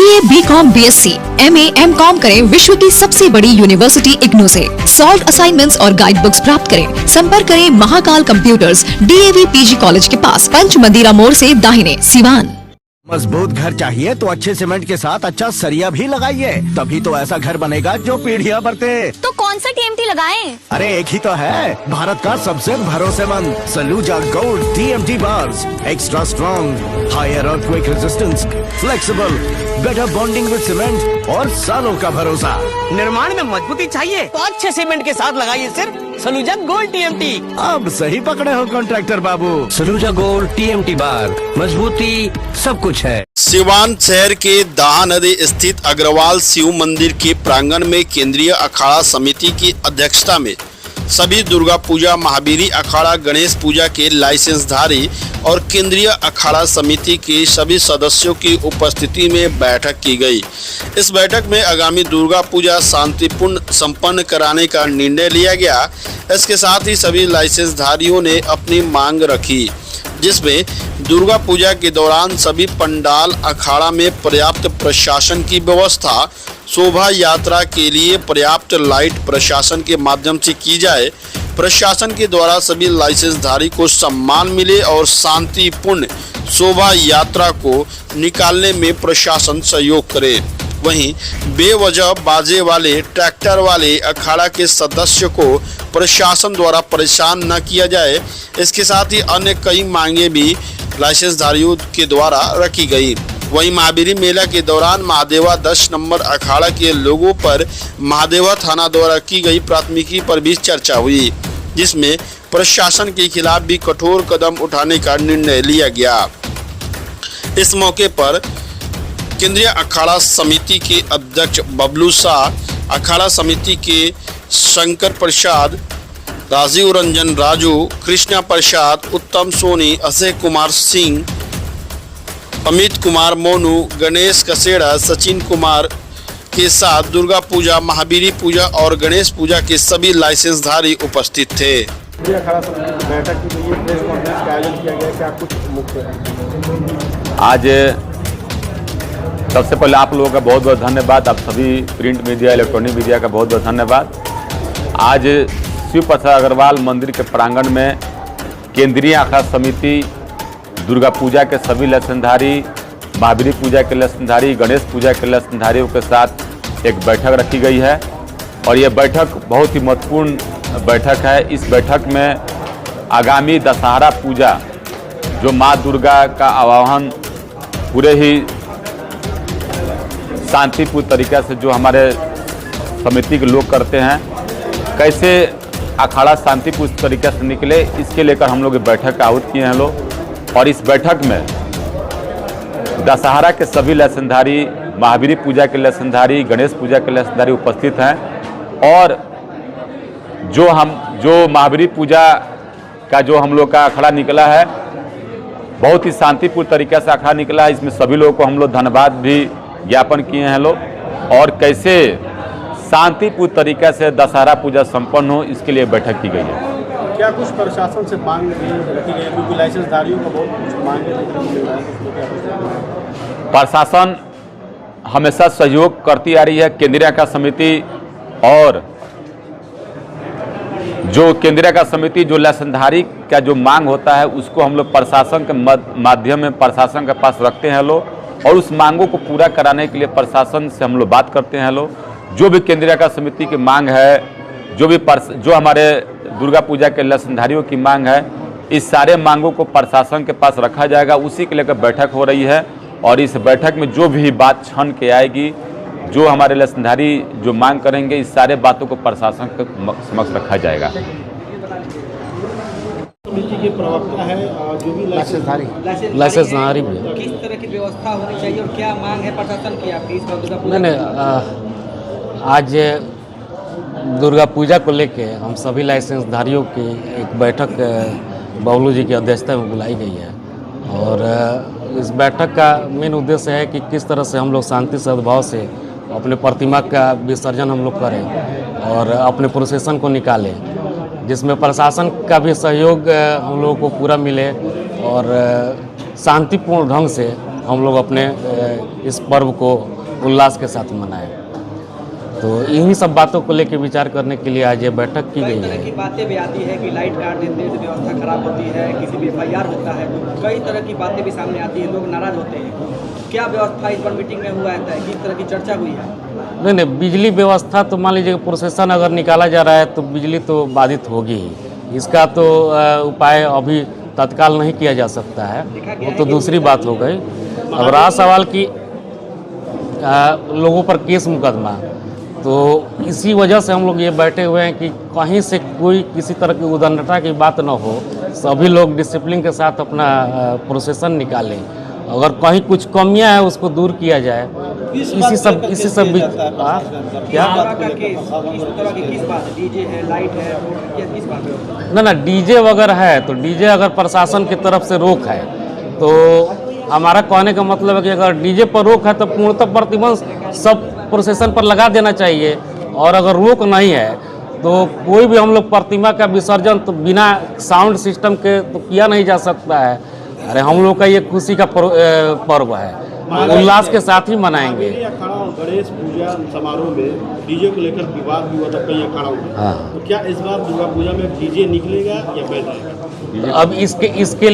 BA, BCom, BSc, MA, MCom करें विश्व की सबसे बड़ी यूनिवर्सिटी इग्नू से। सॉल्व असाइनमेंट्स और गाइड बुक्स प्राप्त करें। संपर्क करें Mahakal computers, DAV PG college के पास, पंच मंदिरा मोड़ से दाहिने, सिवान। मजबूत घर चाहिए तो अच्छे सीमेंट के साथ अच्छा सरिया भी लगाइए, तभी तो ऐसा घर बनेगा जो पीढ़ियां बरते। तो कौन सा टीएमटी लगाएं? अरे एक ही तो है, भारत का सबसे भरोसेमंद Saluja gold TMT bars. Extra strong, higher earthquake resistance, flexible, better bonding with cement और सालों का भरोसा। निर्माण में मजबूती चाहिए तो अच्छे सीमेंट के साथ लगाइए सिर्फ सलूजा गोल्ड टीएमटी। अब सही पकड़े हो कॉन्ट्रैक्टर बाबू। सलूजा गोल्ड टीएमटी बार, मजबूती सब कुछ है। सिवान शहर के दाहा नदी स्थित अग्रवाल शिव मंदिर के प्रांगण में केंद्रीय अखाड़ा समिति की अध्यक्षता में सभी दुर्गा पूजा, महावीरी अखाड़ा, गणेश पूजा के लाइसेंसधारी और केंद्रीय अखाड़ा समिति के सभी सदस्यों की उपस्थिति में बैठक की गई। इस बैठक में आगामी दुर्गा पूजा शांतिपूर्ण संपन्न कराने का निर्णय लिया गया। इसके साथ ही सभी लाइसेंसधारियों ने अपनी मांग रखी, जिसमें दुर्गा पूजा के दौरान सभी पंडाल अखाड़ा में पर्याप्त प्रशासन की व्यवस्था, शोभा यात्रा के लिए पर्याप्त लाइट प्रशासन के माध्यम से की जाए, प्रशासन के द्वारा सभी लाइसेंसधारी को सम्मान मिले और शांतिपूर्ण शोभा यात्रा को निकालने में प्रशासन सहयोग करे। वहीं बेवजह बाजे वाले, ट्रैक्टर वाले अखाड़ा के सदस्य को प्रशासन द्वारा परेशान न किया जाए। इसके साथ ही अन्य कई मांगे भी लाइसेंसधारियों के द्वारा रखी गई। वहीं महावीरी मेला के दौरान महादेवा 10 नंबर अखाड़ा के लोगों पर महादेवा थाना द्वारा की गई प्राथमिकी पर भी चर्चा हुई, जिसमें प्रशासन के खिलाफ भी कठोर कदम उठाने का निर्णय लिया गया। इस मौके पर केंद्रीय अखाड़ा समिति के अध्यक्ष बबलू शाह, अखाड़ा समिति के शंकर प्रसाद, राजीव रंजन राजू, कृष्णा प्रसाद, उत्तम सोनी, अजय कुमार सिंह, अमित कुमार मोनू, गणेश कसेड़ा, सचिन कुमार के साथ दुर्गा पूजा, महावीरी पूजा और गणेश पूजा के सभी लाइसेंसधारी उपस्थित थे। बैठक की गई, प्रेस कॉन्फ्रेंस का आयोजन किया गया, क्या कुछ मुख्य? आज सबसे पहले आप लोगों का बहुत बहुत धन्यवाद। आप सभी प्रिंट मीडिया, इलेक्ट्रॉनिक मीडिया का बहुत बहुत धन्यवाद। आज शिव प्रसाद अग्रवाल मंदिर के प्रांगण में केंद्रीय अखाड़ा समिति, दुर्गा पूजा के सभी लाइसेंसधारी, महावीरी पूजा के लाइसेंसधारी, गणेश पूजा के लाइसेंसधारियों के साथ एक बैठक रखी गई है और ये बैठक बहुत ही महत्वपूर्ण बैठक है। इस बैठक में आगामी दशहरा पूजा, जो माँ दुर्गा का आवाहन पूरे ही शांतिपूर्ण तरीक़े से जो हमारे समिति के लोग करते हैं, कैसे अखाड़ा शांतिपूर्ण तरीक़े से निकले, इसके लेकर हम लोग बैठक का आहुत किए हैं लोग। और इस बैठक में दशहरा के सभी लाइसेंसधारी, महावीरी पूजा के लाइसेंसधारी, गणेश पूजा के लाइसेंसधारी उपस्थित हैं और जो महावीरी पूजा का जो हम लोग का अखाड़ा निकला है, बहुत ही शांतिपूर्ण तरीके से अखाड़ा निकला है। इसमें सभी लोगों को हम लोग धन्यवाद भी ज्ञापन किए हैं लोग, और कैसे शांतिपूर्ण तरीके से दशहरा पूजा संपन्न हो, इसके लिए बैठक की गई है। क्या कुछ प्रशासन से मांग रखी गई, क्योंकि लाइसेंसधारियों को बहुत कुछ मांगे रखी गई? प्रशासन हमेशा सहयोग करती आ रही है। केंद्रीय अखाड़ा समिति और जो केंद्रीय अखाड़ा समिति जो लाइसेंसधारी का जो मांग होता है, उसको हम लोग प्रशासन के माध्यम में प्रशासन के पास रखते हैं लोग, और उस मांगों को पूरा कराने के लिए प्रशासन से हम लोग बात करते हैं लोग। जो भी केंद्रीय अखाड़ा समिति की मांग है, जो हमारे दुर्गा पूजा के लाइसेंसधारियों की मांग है, इस सारे मांगों को प्रशासन के पास रखा जाएगा। उसी के लेकर बैठक हो रही है और इस बैठक में जो भी बात छन के आएगी, जो हमारे लाइसेंसधारी जो मांग करेंगे, इस सारे बातों को प्रशासन के समक्ष रखा जाएगा। समिति के प्रवक्ता है जो भी लाइसेंसधारी किस तरह की व्यवस्था होनी चाहिए और क्या मांग है प्रशासन की आपकी इस दुर्गा पूजा? आज दुर्गा पूजा को लेके हम सभी लाइसेंसधारियों की एक बैठक बबलू जी की अध्यक्षता में बुलाई गई है, और इस बैठक का मेन उद्देश्य है कि किस तरह से हम लोग शांति सद्भाव से अपने प्रतिमा का विसर्जन हम लोग करें और अपने प्रोसेशन को निकालें, जिसमें प्रशासन का भी सहयोग हम लोगों को पूरा मिले और शांतिपूर्ण ढंग से हम लोग अपने इस पर्व को उल्लास के साथ मनाएं। तो इन्हीं सब बातों को लेकर विचार करने के लिए आज ये बैठक की गई कई तरह की है। बातें भी आती है कि लाइट काट देते हैं तो व्यवस्था खराब होती है, किसी भी FIR होता है, तो कई तरह की बातें भी सामने आती है, लोग नाराज होते हैं। क्या व्यवस्था इस बार मीटिंग में हुआ है, किस तरह की चर्चा हुई है? नहीं, बिजली व्यवस्था तो मान लीजिए प्रोसेसन अगर निकाला जा रहा है तो बिजली तो बाधित होगी ही। इसका तो उपाय अभी तत्काल नहीं किया जा सकता है, वो तो दूसरी बात हो गई। अब रहा सवाल कि लोगों पर केस मुकदमा, तो इसी वजह से हम लोग ये बैठे हुए हैं कि कहीं से कोई किसी तरह की उद्दंडता की बात न हो, सभी लोग डिसिप्लिन के साथ अपना प्रोसेसन निकालें। अगर कहीं कुछ कमियां है उसको दूर किया जाए। इसी सब क्या ना डीजे वगैरह है तो डीजे अगर प्रशासन की तरफ से रोक है तो हमारा कहने का मतलब है कि अगर डीजे पर रोक है तो पूर्णतः प्रतिबंध सब प्रोसेसन पर लगा देना चाहिए। और अगर रोक नहीं है तो कोई भी हम लोग प्रतिमा का विसर्जन तो बिना साउंड सिस्टम के तो किया नहीं जा सकता है। अरे हम लोग का ये खुशी का पर्व है, उल्लास के साथ ही मनाएंगे। अखाड़ा और गणेश पूजा समारोह में डीजे को लेकर विवाद भी हुआ था कई अखाड़ों में। हाँ। तो क्या इस बार दुर्गा पूजा में डीजे निकलेगा या बैठ जाएगा? अब इसके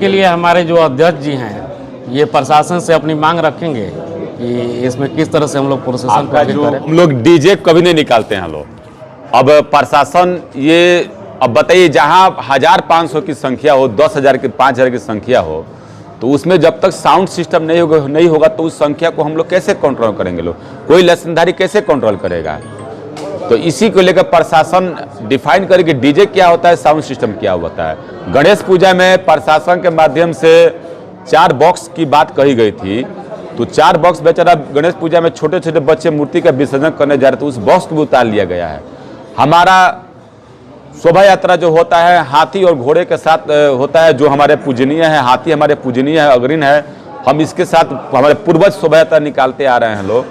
लिए हमारे जो अध्यक्ष जी हैं ये प्रशासन से अपनी मांग रखेंगे कि इसमें किस तरह से हम लोग प्रोसेसन करें। हम लोग डीजे कभी नहीं निकालते हैं लोग। अब प्रशासन ये अब बताइए, जहाँ 1500 की संख्या हो, 10,000 की 5,000 की संख्या हो, तो उसमें जब तक साउंड सिस्टम नहीं होगा तो उस संख्या को हम लोग कैसे कंट्रोल करेंगे? लोग कोई लाइसेंसधारी कैसे कंट्रोल करेगा? तो इसी को लेकर प्रशासन डिफाइन करे कि डीजे क्या होता है, साउंड सिस्टम क्या होता है। गणेश पूजा में प्रशासन के माध्यम से 4 बॉक्स की बात कही गई थी, तो 4 बॉक्स बेचारा गणेश पूजा में छोटे छोटे बच्चे मूर्ति का विसर्जन करने जा रहे थे, उस बॉक्स को भी उतार लिया गया है। हमारा शोभा यात्रा जो होता है हाथी और घोड़े के साथ होता है, जो हमारे पूजनीय है, हाथी हमारे पूजनीय है, अग्रणी है। हम इसके साथ हमारे पूर्वज शोभा यात्रा निकालते आ रहे हैं लोग।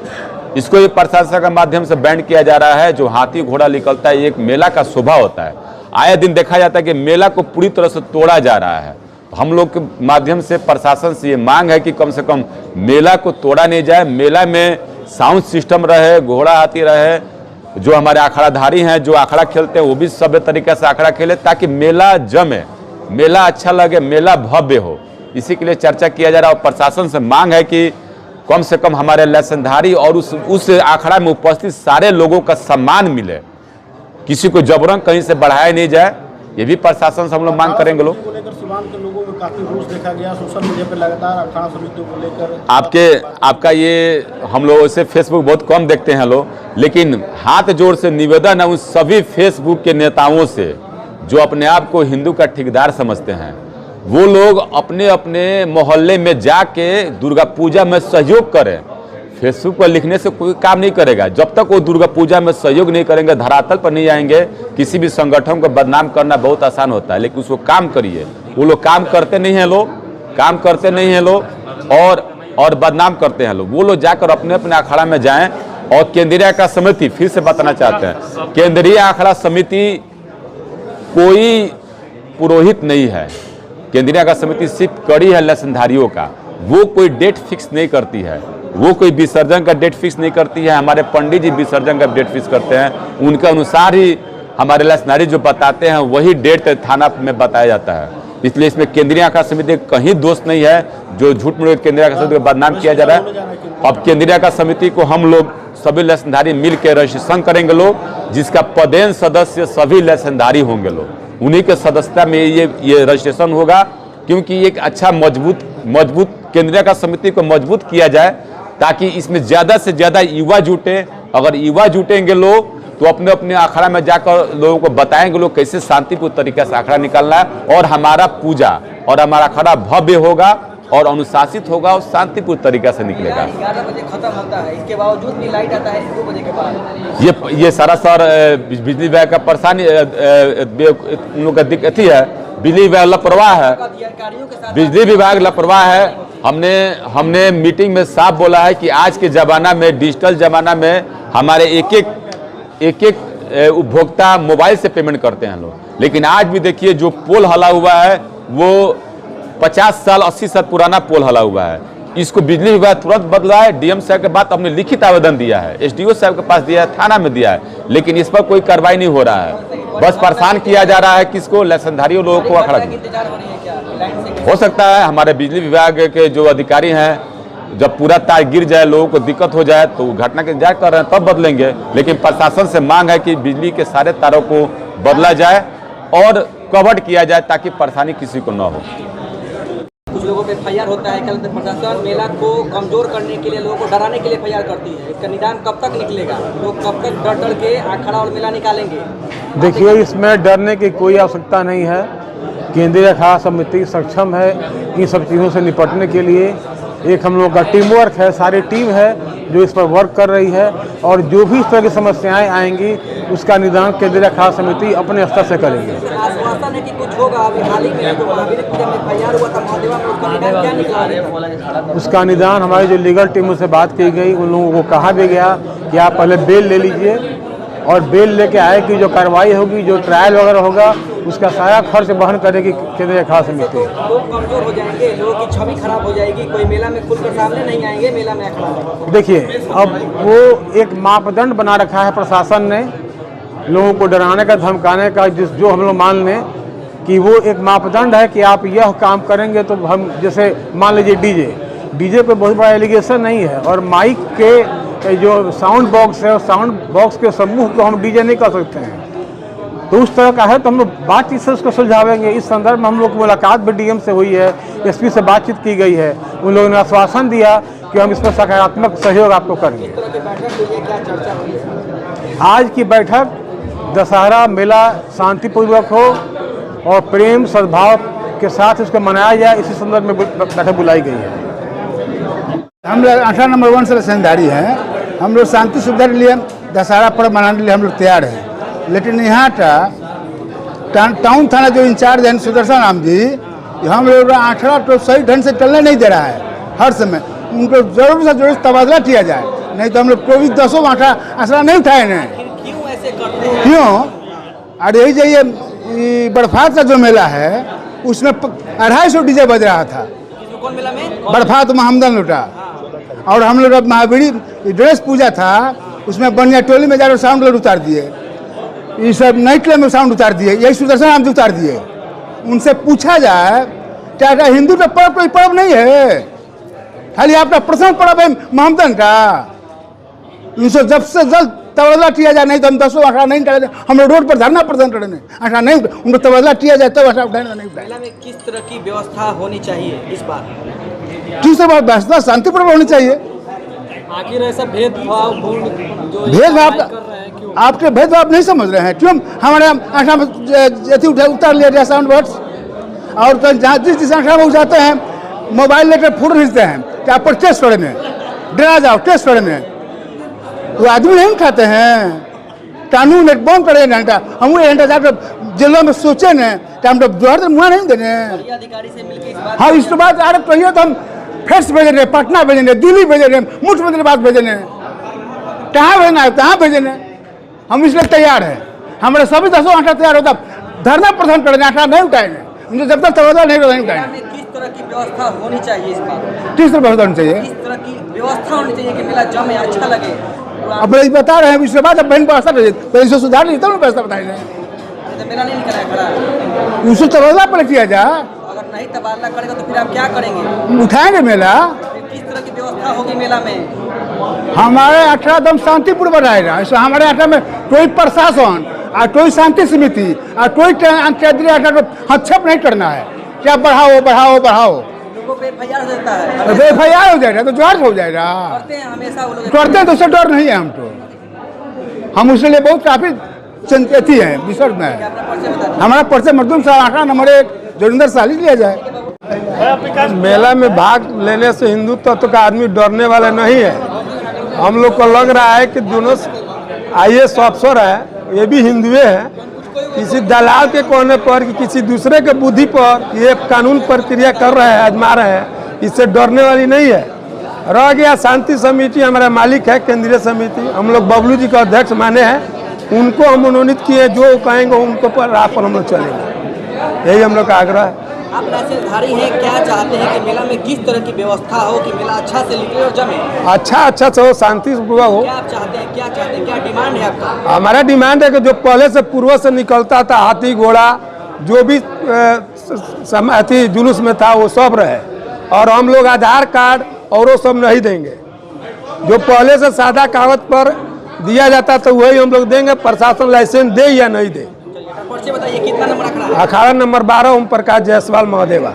इसको भी प्रशासन के माध्यम से बैन किया जा रहा है। जो हाथी घोड़ा निकलता है, एक मेला का शोभा होता है। आए दिन देखा जाता है कि मेला को पूरी तरह से तोड़ा जा रहा है। हम लोग के माध्यम से प्रशासन से ये मांग है कि कम से कम मेला को तोड़ा नहीं जाए, मेला में साउंड सिस्टम रहे, घोड़ा हाथी रहे, जो हमारे अखाड़ाधारी हैं जो अखाड़ा खेलते हैं वो भी सभ्य तरीके से अखाड़ा खेले, ताकि मेला जमे, मेला अच्छा लगे, मेला भव्य हो। इसी के लिए चर्चा किया जा रहा है। और प्रशासन से मांग है कि कम से कम हमारे लाइसेंसधारी और उस अखाड़ा में उपस्थित सारे लोगों का सम्मान मिले, किसी को जबरन कहीं से बढ़ाया नहीं जाए। ये भी प्रशासन से हम लोग मांग करेंगे। लोग को लेकर सीमांत के लोगों में काफी रोष देखा गया, सोशल मीडिया पर लगातार अखाड़ा समितियों को लेकर आपका ये हम लोग ऐसे फेसबुक बहुत कम देखते हैं लोग, लेकिन हाथ जोड़ से निवेदन है उन सभी फेसबुक के नेताओं से जो अपने आप को हिंदू का ठेकेदार समझते हैं, वो लोग अपने अपने मोहल्ले में जाके दुर्गा पूजा में सहयोग करें। फेसबुक पर लिखने से कोई काम नहीं करेगा। जब तक वो दुर्गा पूजा में सहयोग नहीं करेंगे, धरातल पर नहीं आएंगे, किसी भी संगठन को बदनाम करना बहुत आसान होता है, लेकिन उसको काम करिए। वो लोग काम करते नहीं हैं, काम करते नहीं हैं लोग और बदनाम करते हैं लोग। वो लोग जाकर अपने अपने अखाड़ा में जाएं। और केंद्रीय अखाड़ा समिति, फिर से बताना चाहते हैं, केंद्रीय अखाड़ा समिति कोई पुरोहित नहीं है। केंद्रीय अखाड़ा समिति सिर्फ कड़ी है लाइसेंसधारियों का। वो कोई डेट फिक्स नहीं करती है, वो कोई विसर्जन का डेट फिक्स नहीं करती है। हमारे पंडित जी विसर्जन का डेट फिक्स करते हैं, उनके अनुसार ही हमारे लाइसेंसधारी जो बताते हैं वही डेट थाना में बताया जाता है। इसलिए इसमें केंद्रीय अखाड़ा समिति कहीं दोष नहीं है। जो झूठ मूठ केंद्रीय अखाड़ा समिति को बदनाम किया जा रहा है। अब केंद्रीय अखाड़ा समिति को हम लोग सभी लाइसेंसधारी मिल के रजिस्ट्रेशन करेंगे लोग, जिसका पदेन सदस्य सभी लाइसेंसधारी होंगे लोग, उन्हीं के सदस्यता में ये रजिस्ट्रेशन होगा। क्योंकि एक अच्छा मजबूत केंद्रीय अखाड़ा समिति को मजबूत किया जाए, ताकि इसमें ज़्यादा से ज़्यादा युवा जुटे। अगर युवा जुटेंगे लोग तो अपने अपने अखाड़ा में जाकर लोगों को बताएंगे लोग कैसे शांतिपूर्ण तरीके से अखाड़ा निकालना है, और हमारा पूजा और हमारा अखाड़ा भव्य होगा और अनुशासित होगा और शांतिपूर्ण तरीके से निकलेगा। 11 बजे खत्म होता है, इसके बावजूद भी लाइट आता है 2 बजे के बाद। ये सारा सर बिजली विभाग का परेशानी, उन लोग का दिक्कत है। बिजली विभाग लापरवाह है, बिजली विभाग लापरवाह है। हमने मीटिंग में साफ बोला है कि आज के ज़माना में, डिजिटल ज़माना में, हमारे एक एक उपभोक्ता मोबाइल से पेमेंट करते हैं लोग। लेकिन आज भी देखिए जो पोल हला हुआ है वो 50 साल 80 साल पुराना पोल हला हुआ है। इसको बिजली विभाग तुरंत बदला है। डीएम साहब के बाद हमने लिखित आवेदन दिया है, एसडीओ साहब के पास दिया है, थाना में दिया है, लेकिन इस पर कोई कार्रवाई नहीं हो रहा है। बस परेशान किया जा रहा है किसको, लाइसेंसधारियों लोगों को अखड़ा। हो सकता है हमारे बिजली विभाग के जो अधिकारी हैं, जब पूरा तार गिर जाए, लोगों को दिक्कत हो जाए तो घटना के इंतजार कर रहे हैं, तब बदलेंगे। लेकिन प्रशासन से मांग है कि बिजली के सारे तारों को बदला जाए और कवर्ड किया जाए ताकि परेशानी किसी को न हो। कुछ लोगों पे एफआईआर होता है, कल प्रशासन मेला को कमजोर करने के लिए, लोगों को डराने के लिए एफआईआर करती है। इसका निदान कब तक निकलेगा? लोग कब तक डर डर के अखाड़ा और मेला निकालेंगे? देखिए, इसमें डरने की कोई आवश्यकता नहीं है। केंद्रीय अखाड़ा समिति सक्षम है इन सब चीज़ों से निपटने के लिए। एक हम लोगों का टीम वर्क है, सारी टीम है जो इस पर वर्क कर रही है, और जो भी इस तरह की समस्याएं आएंगी उसका निदान केंद्रीय अखाड़ा समिति अपने स्तर से करेगी। आश्वासन है कि कुछ होगा। अभी हाल ही में जो महावीर पूजा में एफआईआर हुआ था महादेवा में, उसका निदान क्या निकला? उसका निदान हमारी जो लीगल टीमों से बात की गई, उन लोगों को कहा भी गया कि आप पहले बेल ले लीजिए, और बेल लेके आए कि जो कार्रवाई होगी, जो ट्रायल वगैरह होगा, उसका सारा खर्च वहन करेगी केंद्रीय अखाड़ा समिति। लोग कमजोर हो जाएंगे, लोगों की छवि खराब हो जाएगी, कोई मेला में खुलकर सामने नहीं आएंगे, मेला में अखाड़ा। देखिए, अब वो एक मापदंड बना रखा है प्रशासन ने, लोगों को डराने का, धमकाने का, जो हम लोग मान लें कि वो एक मापदंड है कि आप यह काम करेंगे तो हम, जैसे मान लीजिए डीजे पे बहुत बड़ा एलिगेशन नहीं है, और माइक के जो साउंड बॉक्स है, साउंड बॉक्स के समूह को हम डीजे नहीं कर सकते हैं। तो उस तरह का है तो हम लोग बातचीत से उसको सुलझावेंगे। इस संदर्भ में हम लोग की मुलाकात भी डीएम से हुई है, एसपी से बातचीत की गई है। उन लोगों ने आश्वासन दिया कि हम इसमें सकारात्मक सहयोग आपको करेंगे। आज की बैठक दशहरा मेला शांतिपूर्वक हो और प्रेम सद्भाव के साथ इसको मनाया जाए, इसी संदर्भ में बैठक बुलाई गई है। हम लोग 18 नंबर 1 से लाइसेंसधारी हैं। हम लोग शांति सुविधा के लिए दशहरा पर्व मनाने के लिए हम लोग तैयार हैं, लेकिन यहाँ टाउन थाना जो इंचार्ज हैं सुदर्शन राम जी, हम लोग 18 तो सही ढंग से चलने नहीं दे रहा है। हर समय उनको जरूर से जरूर तबादला किया जाए, नहीं तो हम लोग कोई 10 आसरा नहीं उठाए हैं। क्यों ऐसे करते हैं? क्यों? अरे यही जाइए, बर्फात का जो मेला है उसमें 250 डीजे बज रहा था। कौन मेला में? बर्फात महमदन लुटा। और हम लोग महावीर गणेश पूजा था, उसमें बनिया टोली में जाकर साउंड लोग उतार दिए, ये सब नाइट क्लब में साउंड उतार दिए, यही सुदर्शन राम जी उतार दिए। उनसे पूछा जाए क्या हिंदू का पर्व कोई पर्व नहीं है, खाली आपका प्रसंग पर्व है महमदन का। उनसे जब से जल्द तबादला किया जाए, नहीं तो हम 10 18 नहीं करेंगे। हम लोग रोड पर धरना प्रदर्शन करेंगे, 18 नहीं, उनको तबादला किया जाए तब 18 उठाने नहीं उठाए। मेला में किस तरह की व्यवस्था होनी चाहिए इस बार? किस तरह व्यवस्था शांतिपूर्ण होनी चाहिए। आखिर ऐसा भेदभाव आपके भेदभाव नहीं समझ रहे हैं। क्यों हमारे आठा में उतार लिया जाए साउंड बॉक्स, और तो जहाँ जिस आठा में जाते हैं मोबाइल लेकर फोटो खींचते हैं कि आप पर टेस्ट करे में, डरा जाओ टेस्ट करे में, वो आदमी नहीं उठाते हैं। कानून एक बम करे घंटा, हम घंटा जाकर जेलों में सोचे न कि हम लोग जोहर मुँह नहीं देने। अधिकारी से मिलकर हाँ, इस बात अरे कहिए तो हम फेस भेजे रहे, पटना भेजे रहे, दिल्ली भेजे रहे, मुख्यमंत्री बात भेजे रहे, कहाँ भेजना है कहाँ भेजे। हम इसलिए तैयार हैं, हमारे सभी 10 आठा तैयार होता, धरना प्रदर्शन करेंगे, आठा नहीं उठाएंगे, उनसे जब तक तबादला नहीं उठाएंगे। किस तरह की व्यवस्था होनी चाहिए इस बार? किस तरह व्यवस्था होनी चाहिए? किस तरह की व्यवस्था होनी चाहिए कि मेला जमे अच्छा लगे? अब बता रहे हैं, इसके बाद अब बहन व्यवस्था पहले इसे सुधार लीजिए तब व्यवस्था बताएंगे। तो मेला नहीं निकला खड़ा, उससे तबादला पर किया जाए। अगर नहीं तबादला करेगा तो फिर आप क्या करेंगे? उठाएंगे मेला। किस तरह की व्यवस्था होगी मेला में? हमारे 18 दम शांतिपूर्ण रहेगा। हमारे 18 में कोई प्रशासन और कोई शांति समिति और कोई केंद्रीय हस्तक्षेप नहीं करना है। क्या बढ़ाओ बढ़ाओ बढ़ाओ, लोगों पे एफआईआर हो जाता है। एफआईआर हो जाएगा तो जांच हो जाएगा। करते हैं हमेशा वो लोग, करते हैं तो उससे डर नहीं है हमको। हम उसके लिए बहुत काफी चिंतित है विसर्ज में। हमारा परिचय मजदूर साहब 18 नंबर 1 जोगिंदर साली लिया जाए। मेला में भाग लेने से हिंदू तत्व का आदमी डरने वाला नहीं है। हम लोग को लग रहा है कि दोनों IAS अफसर है, ये भी हिंदुए हैं। किसी दलाल के कहने पर कि किसी दूसरे के बुद्धि पर ये कानून प्रक्रिया कर रहे हैं, आजमा रहे हैं, इससे डरने वाली नहीं है। रह गया शांति समिति, हमारा मालिक है केंद्रीय समिति, हम लोग बबलू जी का अध्यक्ष माने हैं, उनको हम मनोनीत किए, जो कहेंगे उनको पर राह पर हम लोग चलेंगे, यही हम लोग का आग्रह है। आप लाइसेंसधारी हैं, क्या चाहते हैं कि मेला में किस तरह की व्यवस्था हो कि मेला अच्छा से निकले और जमे? अच्छा से हो, शांति से पूरा हो। क्या आप चाहते हैं, क्या डिमांड है आपका? हमारा डिमांड है कि जो पहले से पूर्व से निकलता था हाथी घोड़ा जो भी अति जुलूस में था वो सब रहे, और हम लोग आधार कार्ड और वो सब नहीं देंगे। जो पहले से सादा कागज पर दिया जाता तो वही हम लोग देंगे। प्रशासन लाइसेंस दे या नहीं दे। पर्चे बताइए, कितना नंबर अखड़ा है? अखाड़ा नंबर 12 ओम प्रकाश जायसवाल महादेवा।